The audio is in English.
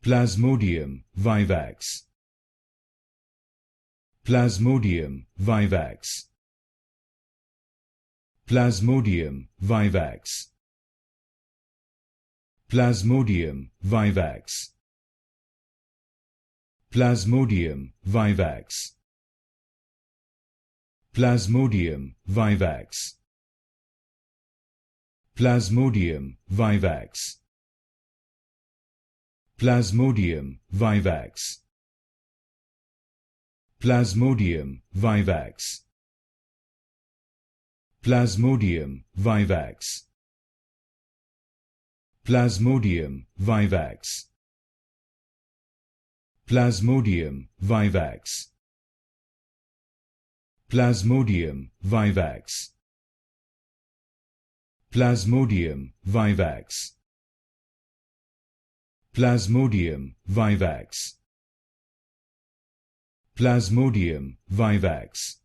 Plasmodium Vivax. Plasmodium Vivax. Plasmodium Vivax. Plasmodium Vivax. Plasmodium Vivax. Plasmodium Vivax. Plasmodium Vivax. Plasmodium Vivax. Plasmodium Vivax. Plasmodium Vivax. Plasmodium Vivax. Plasmodium Vivax. Plasmodium Vivax. Plasmodium Vivax. Plasmodium Vivax. Plasmodium Vivax.